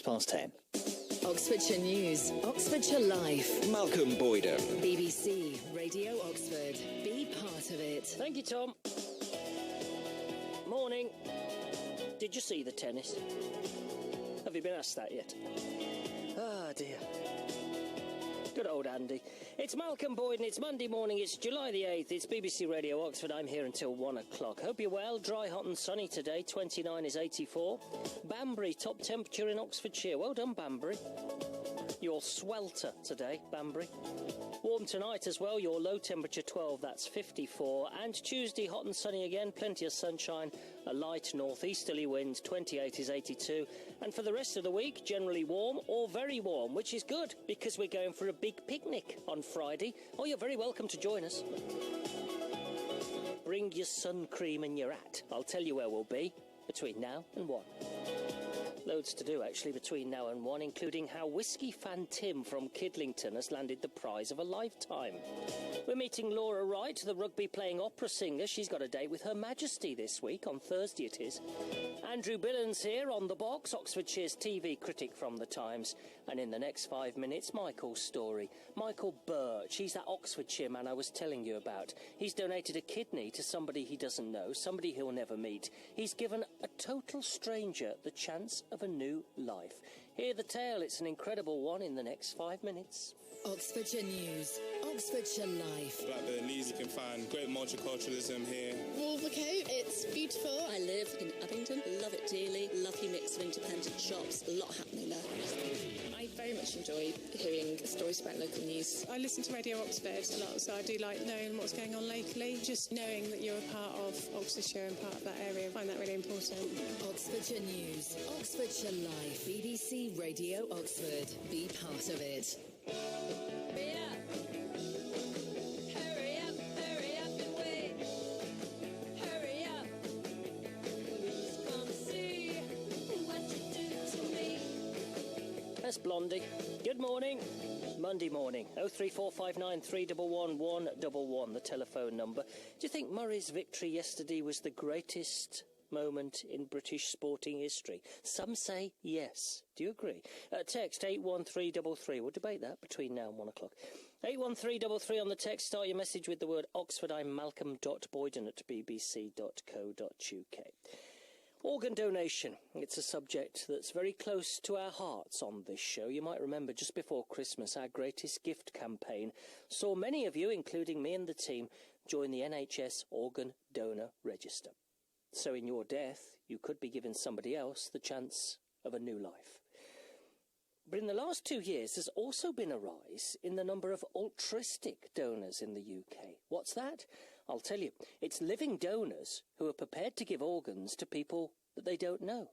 10. Oxfordshire News, Oxfordshire Life. Malcolm Boydham. BBC Radio Oxford. Be part of it. Thank you, Tom. Morning. Did you see the tennis? Have you been asked that yet? Ah, dear. Good old Andy. It's Malcolm Boydham. It's Monday morning. It's July the 8th. It's BBC Radio Oxford. I'm here until 1 o'clock. Hope you're well. Dry, hot and sunny today. 29 is 84. Banbury, top temperature in Oxfordshire. Well done, Banbury. You're swelter today, Banbury. Warm tonight as well. Your low temperature 12, that's 54. And Tuesday, hot and sunny again. Plenty of sunshine. A light northeasterly wind. 28 is 82. And for the rest of the week, generally warm or very warm, which is good because we're going for a big picnic on Friday. Oh, you're very welcome to join us. Bring your sun cream and your hat. I'll tell you where we'll be between now and 1. Loads to do, actually, between now and 1, including how whiskey fan Tim from Kidlington has landed the prize of a lifetime. We're meeting Laura Wright, the rugby-playing opera singer. She's got a date with Her Majesty this week, on Thursday it is. Andrew Billons here on the box, Oxfordshire's TV critic from The Times. And in the next 5 minutes, Michael's story. Michael Birch, he's that Oxfordshire man I was telling you about. He's donated a kidney to somebody he doesn't know, somebody he'll never meet. He's given a total stranger the chance of a new life. Hear the tale, it's an incredible one in the next 5 minutes. Oxfordshire News, Oxfordshire Life. Blackburn Leeds, you can find great multiculturalism here. Wolvercote, it's beautiful. I live in Abingdon, love it dearly. Lovely mix of independent shops, a lot happening there. I very much enjoy hearing stories about local news. I listen to Radio Oxford a lot, so I do like knowing what's going on locally. Just knowing that you're a part of Oxfordshire and part of that area, I find that really important. Oxfordshire News, Oxfordshire Life. BBC Radio Oxford. Be part of it. That's Blondie. Good morning. Monday morning. 03459 311 111, the telephone number. Do you think Murray's victory yesterday was the greatest moment in British sporting history? Some say yes. Do you agree? Text 81333. We'll debate that between now and 1 o'clock. 81333 on the text. Start your message with the word Oxford. I'm malcolm.boyden at bbc.co.uk. Organ donation. It's a subject that's very close to our hearts on this show. You might remember just before Christmas, our greatest gift campaign saw many of you, including me and the team, join the NHS Organ Donor Register. So in your death, you could be giving somebody else the chance of a new life. But in the last 2 years, there's also been a rise in the number of altruistic donors in the UK. What's that? I'll tell you. It's living donors who are prepared to give organs to people that they don't know.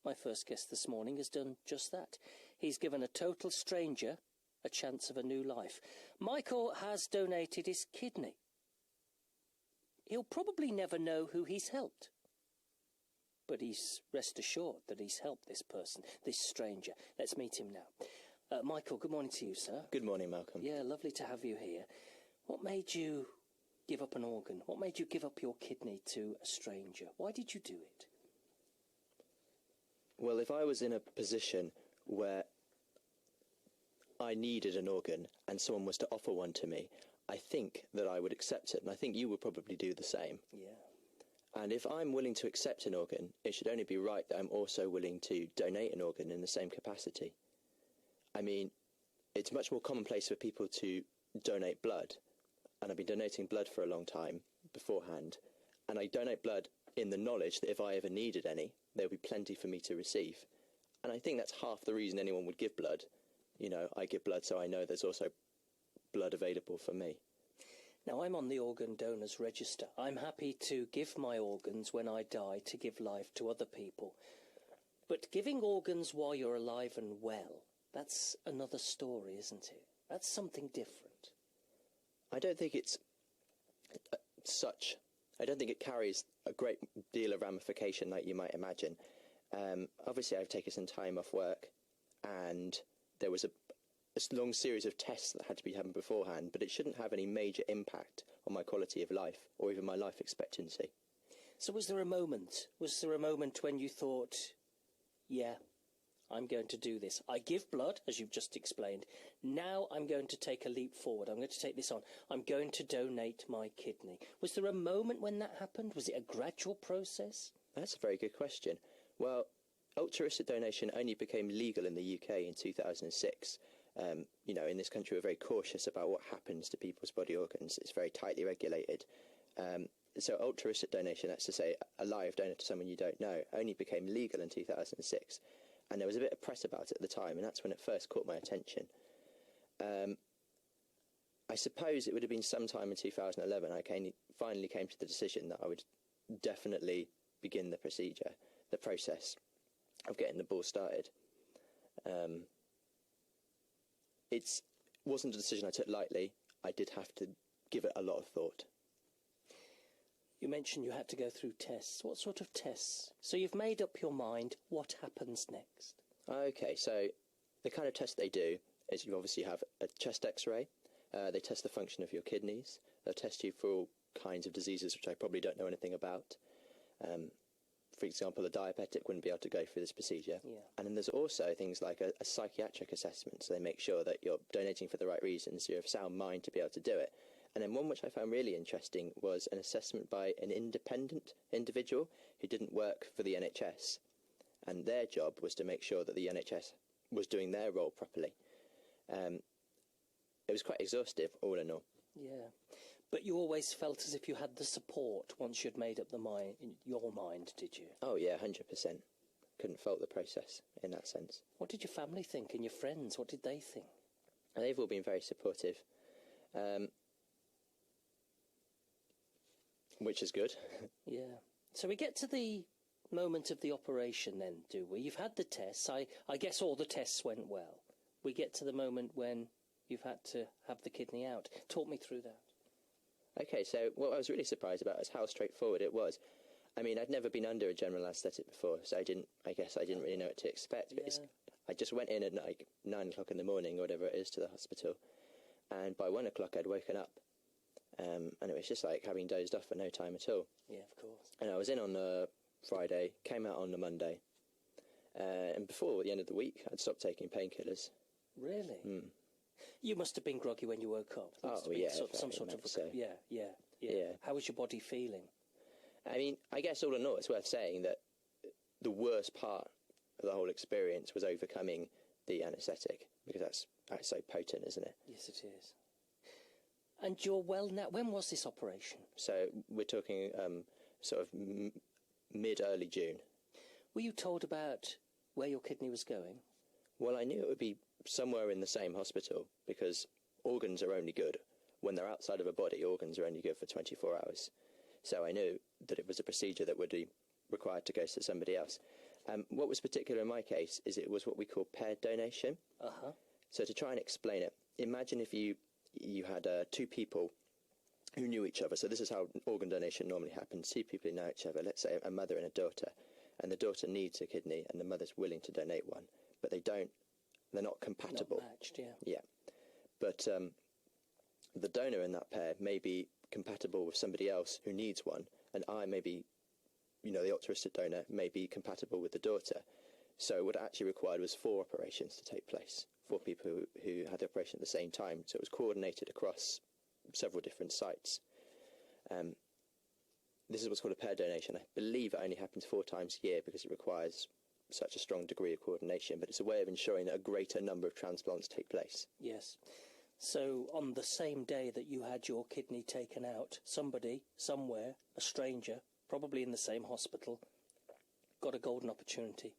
My first guest this morning has done just that. He's given a total stranger a chance of a new life. Michael has donated his kidney. He'll probably never know who he's helped. But he's rest assured that he's helped this person, this stranger. Let's meet him now. Michael, good morning to you, sir. Good morning, Malcolm. Yeah, lovely to have you here. What made you give up an organ? What made you give up your kidney to a stranger? Why did you do it? Well, if I was in a position where I needed an organ and someone was to offer one to me, I think that I would accept it, and I think you would probably do the same. Yeah. And if I'm willing to accept an organ, it should only be right that I'm also willing to donate an organ in the same capacity. I mean, it's much more commonplace for people to donate blood, and I've been donating blood for a long time beforehand, and I donate blood in the knowledge that if I ever needed any, there'll be plenty for me to receive. And I think that's half the reason anyone would give blood. You know, I give blood so I know there's also blood available for me. Now, I'm on the Organ Donors Register. I'm happy to give my organs when I die to give life to other people. But giving organs while you're alive and well, that's another story, isn't it? That's something different. I don't think it's I don't think it carries a great deal of ramification like you might imagine. Obviously, I've taken some time off work, and there was a long series of tests that had to be done beforehand, but it shouldn't have any major impact on my quality of life or even my life expectancy. So was there a moment when you thought, yeah, I'm going to do this. I give blood, as you've just explained. Now I'm going to take a leap forward. I'm going to take this on. I'm going to donate my kidney. Was there a moment when that happened? Was it a gradual process? That's a very good question. Well, altruistic donation only became legal in the UK in 2006. In this country, we're very cautious about what happens to people's body organs. It's very tightly regulated. So altruistic donation, that's to say a live donor to someone you don't know, only became legal in 2006. And there was a bit of press about it at the time, and that's when it first caught my attention. I suppose it would have been sometime in 2011 I finally came to the decision that I would definitely begin the process of getting the ball started. It wasn't a decision I took lightly. I did have to give it a lot of thought. You mentioned you had to go through tests. What sort of tests? So you've made up your mind. What happens next? Okay, so the kind of test they do is you obviously have a chest x-ray. They test the function of your kidneys. They'll test you for all kinds of diseases which I probably don't know anything about. For example, a diabetic wouldn't be able to go through this procedure. Yeah. And then there's also things like a psychiatric assessment. So they make sure that you're donating for the right reasons, you're of sound mind to be able to do it. And then one which I found really interesting was an assessment by an independent individual who didn't work for the NHS. And their job was to make sure that the NHS was doing their role properly. It was quite exhaustive, all in all. Yeah. But you always felt as if you had the support once you'd made up your mind, did you? Oh, yeah, 100%. Couldn't fault the process in that sense. What did your family think and your friends? What did they think? They've all been very supportive. Which is good. Yeah. So we get to the moment of the operation then, do we? You've had the tests. I guess all the tests went well. We get to the moment when you've had to have the kidney out. Talk me through that. Okay, so what I was really surprised about is how straightforward it was. I mean, I'd never been under a general anaesthetic before, so I guess I didn't really know what to expect. But I just went in at 9 o'clock in the morning, or whatever it is, to the hospital. And by 1 o'clock, I'd woken up. And it was just like having dozed off for no time at all. Yeah, of course. And I was in on the Friday, came out on the Monday. And before the end of the week, I'd stopped taking painkillers. Really? Mm. You must have been groggy when you woke up. Yeah. Some sort of... So. Yeah. How was your body feeling? I mean, I guess all in all, it's worth saying that the worst part of the whole experience was overcoming the anaesthetic, because that's so potent, isn't it? Yes, it is. And you're well now. When was this operation? So we're talking sort of mid-early June. Were you told about where your kidney was going? Well, I knew it would be somewhere in the same hospital, because organs are only good. When they're outside of a body, organs are only good for 24 hours. So I knew that it was a procedure that would be required to go to somebody else. What was particular in my case is it was what we call paired donation. Uh-huh. So to try and explain it, imagine if you had two people who knew each other. So this is how organ donation normally happens. Two people who know each other, let's say a mother and a daughter, and the daughter needs a kidney and the mother's willing to donate one, but they're not compatible. Not matched, yeah. Yeah. But the donor in that pair may be compatible with somebody else who needs one, and I may be, the altruistic donor may be compatible with the daughter. So what it actually required was 4 operations to take place, 4 people who had the operation at the same time. So it was coordinated across several different sites. This is what's called a pair donation. I believe it only happens 4 times a year because it requires such a strong degree of coordination, but it's a way of ensuring that a greater number of transplants take place. Yes. So on the same day that you had your kidney taken out, somebody, somewhere, a stranger, probably in the same hospital, got a golden opportunity,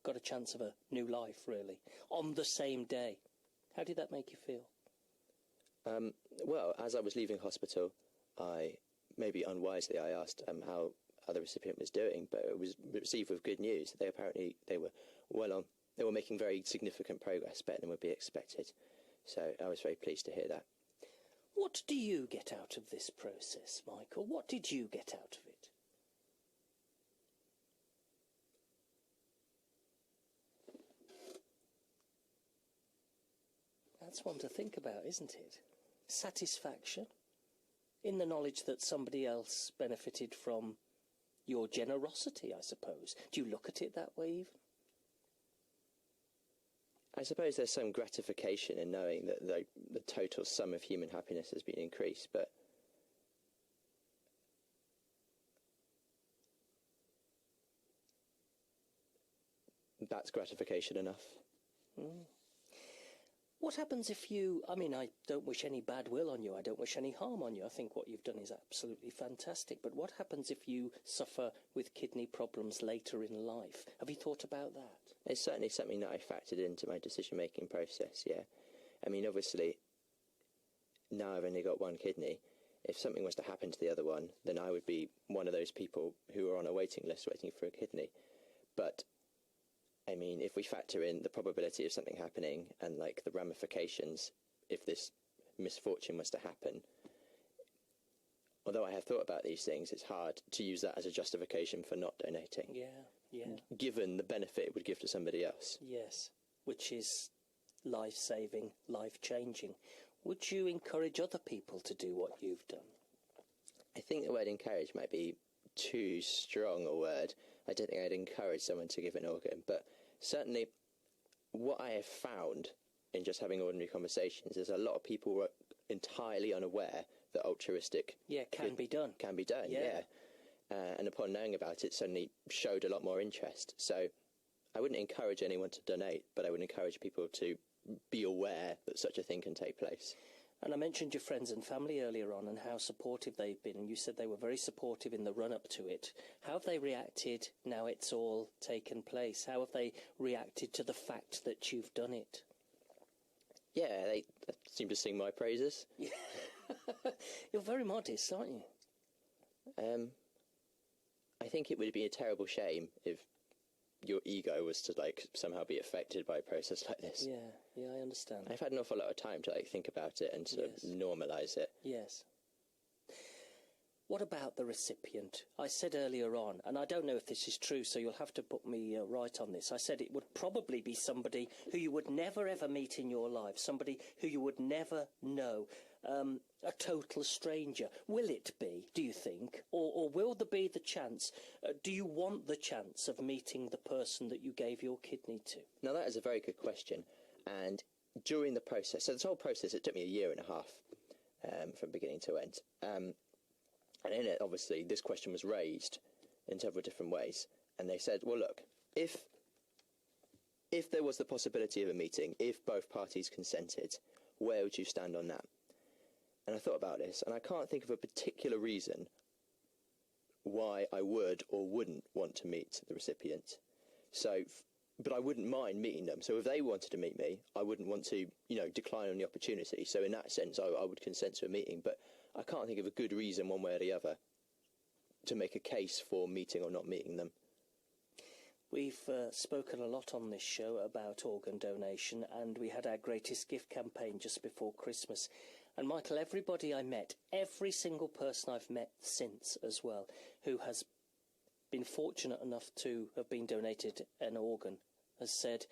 got a chance of a new life, really, on the same day. How did that make you feel? Well, as I was leaving hospital, maybe unwisely, I asked how the recipient was doing, but it was received with good news. They were well on. They were making very significant progress, better than would be expected. So I was very pleased to hear that. What do you get out of this process, Michael? What did you get out of it? That's one to think about, isn't it? Satisfaction in the knowledge that somebody else benefited from your generosity, I suppose. Do you look at it that way even? I suppose there's some gratification in knowing that the total sum of human happiness has been increased, but that's gratification enough. Mm. What happens if you... I mean, I don't wish any bad will on you. I don't wish any harm on you. I think what you've done is absolutely fantastic. But what happens if you suffer with kidney problems later in life? Have you thought about that? It's certainly something that I factored into my decision-making process, yeah. I mean, obviously, now I've only got one kidney. If something was to happen to the other one, then I would be one of those people who are on a waiting list waiting for a kidney. But I mean, if we factor in the probability of something happening and, like, the ramifications if this misfortune was to happen, although I have thought about these things, it's hard to use that as a justification for not donating. Yeah. Given the benefit it would give to somebody else. Yes, which is life-saving, life-changing. Would you encourage other people to do what you've done? I think the word encourage might be too strong a word. I don't think I'd encourage someone to give an organ, but certainly what I have found in just having ordinary conversations is a lot of people were entirely unaware that altruistic can be done. Can be done, yeah. And upon knowing about it, suddenly showed a lot more interest. So I wouldn't encourage anyone to donate, but I would encourage people to be aware that such a thing can take place. And I mentioned your friends and family earlier on and how supportive they've been, and you said they were very supportive in the run-up to it. How have they reacted now it's all taken place? How have they reacted to the fact that you've done it? Yeah, they seem to sing my praises. Yeah. You're very modest, aren't you? I think it would be a terrible shame if your ego was to, like, somehow be affected by a process like this. Yeah, I understand. I've had an awful lot of time to, like, think about it and to normalise it. Yes. What about the recipient? I said earlier on, and I don't know if this is true, so you'll have to put me right on this. I said it would probably be somebody who you would never ever meet in your life, somebody who you would never know, a total stranger. Will it be, do you think? Or will there be the chance, do you want the chance of meeting the person that you gave your kidney to? Now, that is a very good question. And during the process, so this whole process, it took me 1.5 years from beginning to end. And in it, obviously, this question was raised in several different ways. And they said, well, look, if there was the possibility of a meeting, if both parties consented, where would you stand on that? And I thought about this, and I can't think of a particular reason why I would or wouldn't want to meet the recipient. So, but I wouldn't mind meeting them. So if they wanted to meet me, I wouldn't want to, decline on the opportunity. So in that sense, I would consent to a meeting. But I can't think of a good reason one way or the other to make a case for meeting or not meeting them. We've spoken a lot on this show about organ donation, and we had our greatest gift campaign just before Christmas. And Michael, everybody I met, every single person I've met since as well, who has been fortunate enough to have been donated an organ, has said,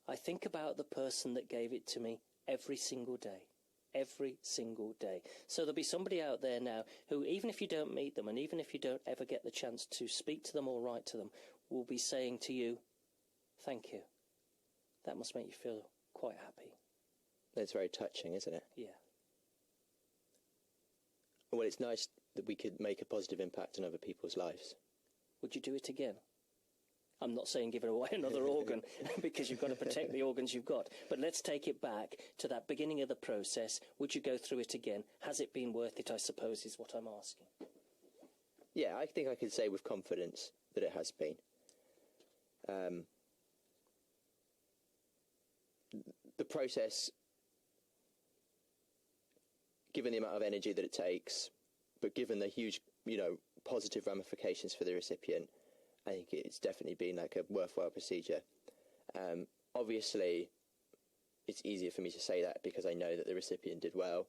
I think about the person that gave it to me every single day. Every single day. So there'll be somebody out there now who, even if you don't meet them, and even if you don't ever get the chance to speak to them or write to them, will be saying to you, thank you. That must make you feel quite happy. It's very touching, isn't it? Yeah. Well, it's nice that we could make a positive impact on other people's lives. Would you do it again? I'm not saying give away another organ, because you've got to protect the organs you've got. But let's take it back to that beginning of the process. Would you go through it again? Has it been worth it, I suppose, is what I'm asking. Yeah, I think I can say with confidence that it has been. The process, given the amount of energy that it takes, but given the huge, positive ramifications for the recipient, I think it's definitely been like a worthwhile procedure. Obviously, it's easier for me to say that because I know that the recipient did well.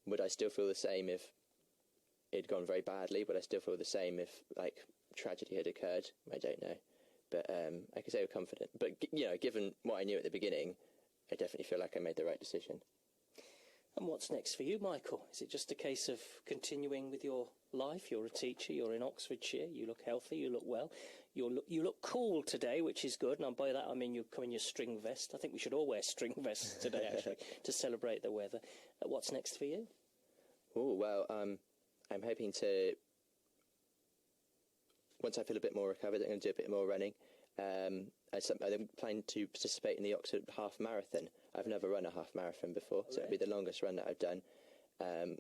Would I still feel the same if it'd gone very badly? Would I still feel the same if, tragedy had occurred? I don't know. But I can say with confidence. But, given what I knew at the beginning, I definitely feel like I made the right decision. And what's next for you, Michael? Is it just a case of continuing with your life? You're a teacher, you're in Oxfordshire, you look healthy, you look well. You look cool today, which is good. And by that, I mean you come in your string vest. I think we should all wear string vests today, actually, to celebrate the weather. What's next for you? Oh, well, I'm hoping to, once I feel a bit more recovered, I'm going to do a bit more running. I'm planning to participate in the Oxford Half Marathon. I've never run a half marathon before, so it'll be the longest run that I've done. I'm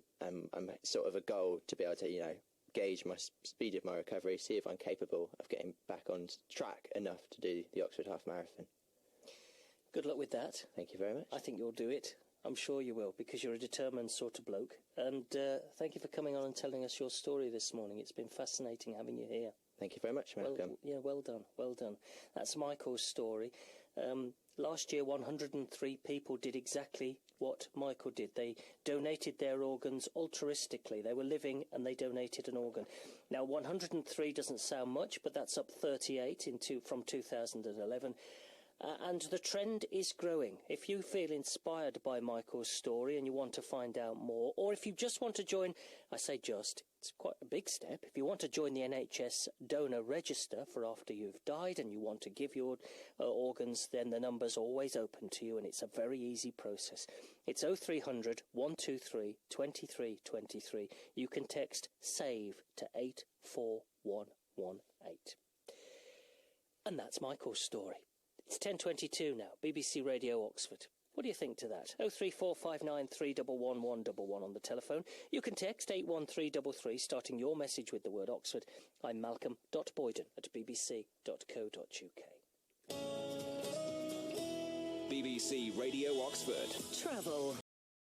sort of a goal to be able to, gauge my speed of my recovery, see if I'm capable of getting back on track enough to do the Oxford Half Marathon. Good luck with that. Thank you very much. I think you'll do it. I'm sure you will, because you're a determined sort of bloke. And thank you for coming on and telling us your story this morning. It's been fascinating having you here. Thank you very much, Malcolm. Well done. That's Michael's story. Last year, 103 people did exactly what Michael did. They donated their organs altruistically. They were living and they donated an organ. Now, 103 doesn't sound much, but that's up 38 from 2011. And the trend is growing. If you feel inspired by Michael's story and you want to find out more, or if you just want to join, I say just, it's quite a big step. If you want to join the NHS donor register for after you've died and you want to give your organs, then the number's always open to you, and it's a very easy process. It's 0300 123 23 23. You can text SAVE to 84118. And that's Michael's story. It's 10:22 now, BBC Radio Oxford. What do you think to that? 03459 311 111 on the telephone. You can text 81333, starting your message with the word Oxford. I'm malcolm.boyden@bbc.co.uk. BBC Radio Oxford. Travel.